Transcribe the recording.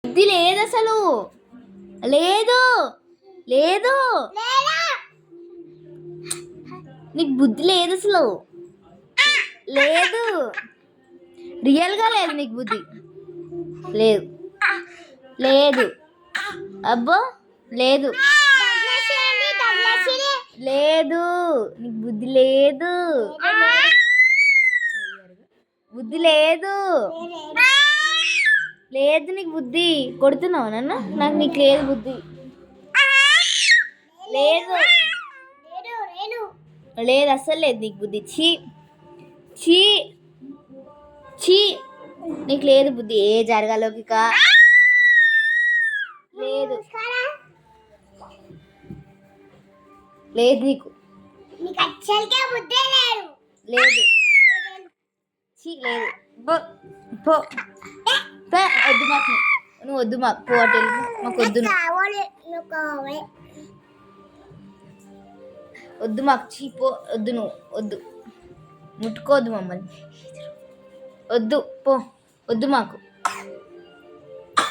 బుద్ధి లేదు అసలు. లేదు లేదు నీకు బుద్ధి లేదు అసలు. లేదు రియల్గా లేదు నీకు బుద్ధి. లేదు లేదు అబ్బో లేదు లేదు నీకు బుద్ధి లేదు. బుద్ధి లేదు లేదు నీకు బుద్ధి. కొడుతున్నావు నన్ను. నాకు నీకు లేదు బుద్ధి. లేదు లేదు అస్సలు లేదు నీకు బుద్ధి. చీ చీ చీ నీకు లేదు బుద్ధి. ఏ జరగాలోకి లేదు లేదు నీకు లేదు చీ లేదు. పో వద్దు మాకు. నువ్వు వద్దు మాకు. పో అటు మాకు వద్దు. వద్దు మాకు. చీ పో వద్దు. నువ్వు వద్దు. ముట్టుకోవద్దు మమ్మల్ని. వద్దు పో. వద్దు మాకు.